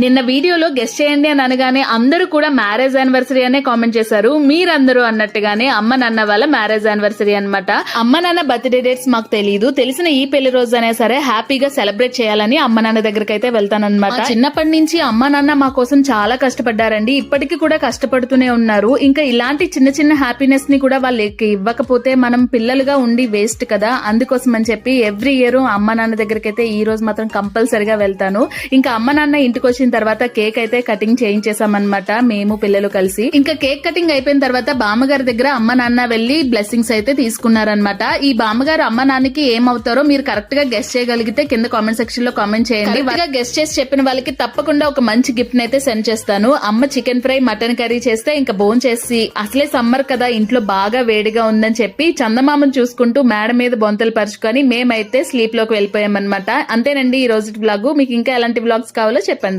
నిన్న వీడియోలో గెస్ట్ చేయండి అని అనగానే అందరూ కూడా మ్యారేజ్ యానివర్సరీ అనే కామెంట్ చేశారు. మీరందరూ అన్నట్టుగానే అమ్మ నాన్న వాళ్ళ మ్యారేజ్ యానివర్సరీ అన్నమాట. అమ్మ నాన్న బర్త్డే డేట్స్ మాకు తెలియదు, తెలిసిన ఈ పెళ్లి రోజు అయినా సరే హ్యాపీగా సెలబ్రేట్ చేయాలని అమ్మ నాన్న దగ్గరికి అయితే వెళ్తానన్నమాట. చిన్నప్పటి నుంచి అమ్మ నాన్న మా కోసం చాలా కష్టపడ్డారండి, ఇప్పటికీ కూడా కష్టపడుతూనే ఉన్నారు. ఇంకా ఇలాంటి చిన్న చిన్న హ్యాపీనెస్ ని కూడా వాళ్ళకి ఇవ్వకపోతే మనం పిల్లలుగా ఉండి వేస్ట్ కదా. అందుకోసం అని చెప్పి ఎవ్రీ ఇయర్ అమ్మ నాన్న దగ్గరికి అయితే ఈ రోజు మాత్రం కంపల్సరిగా వెళ్తాను. ఇంకా అమ్మ నాన్న ఇంటికి వచ్చిన తర్వాత కేక్ అయితే కటింగ్ చేయించేసామన్నమాట మేము పిల్లలు కలిసి. ఇంకా కేక్ కటింగ్ అయిపోయిన తర్వాత బామ్మగారి దగ్గర అమ్మ నాన్న వెళ్లి బ్లెస్సింగ్స్ అయితే తీసుకున్నారనమాట. ఈ బామ్మగారు అమ్మ నాన్నకి ఏమవుతారో మీరు కరెక్ట్ గా గెస్ట్ చేయగలిగితే కింద కామెంట్ సెక్షన్ లో కామెంట్ చేయండి. గెస్ట్ చేసి చెప్పిన వాళ్ళకి తప్పకుండా ఒక మంచి గిఫ్ట్ అయితే సెండ్ చేస్తాను. అమ్మ చికెన్ ఫ్రై మటన్ కర్రీ చేస్తే ఇంకా బోన్ చేసి, అసలే సమ్మర్ కదా ఇంట్లో బాగా వేడిగా ఉందని చెప్పి చందమామను చూసుకుంటూ మేడ మీద బొంతలు పరుచుకొని మేమైతే స్లీప్ లోకి వెళ్ళిపోయామన్నమాట. అంతేనండి ఈ రోజు వ్లాగ్. మీకు ఇంకా ఎలాంటి వ్లాగ్స్ కావాలో చెప్పండి.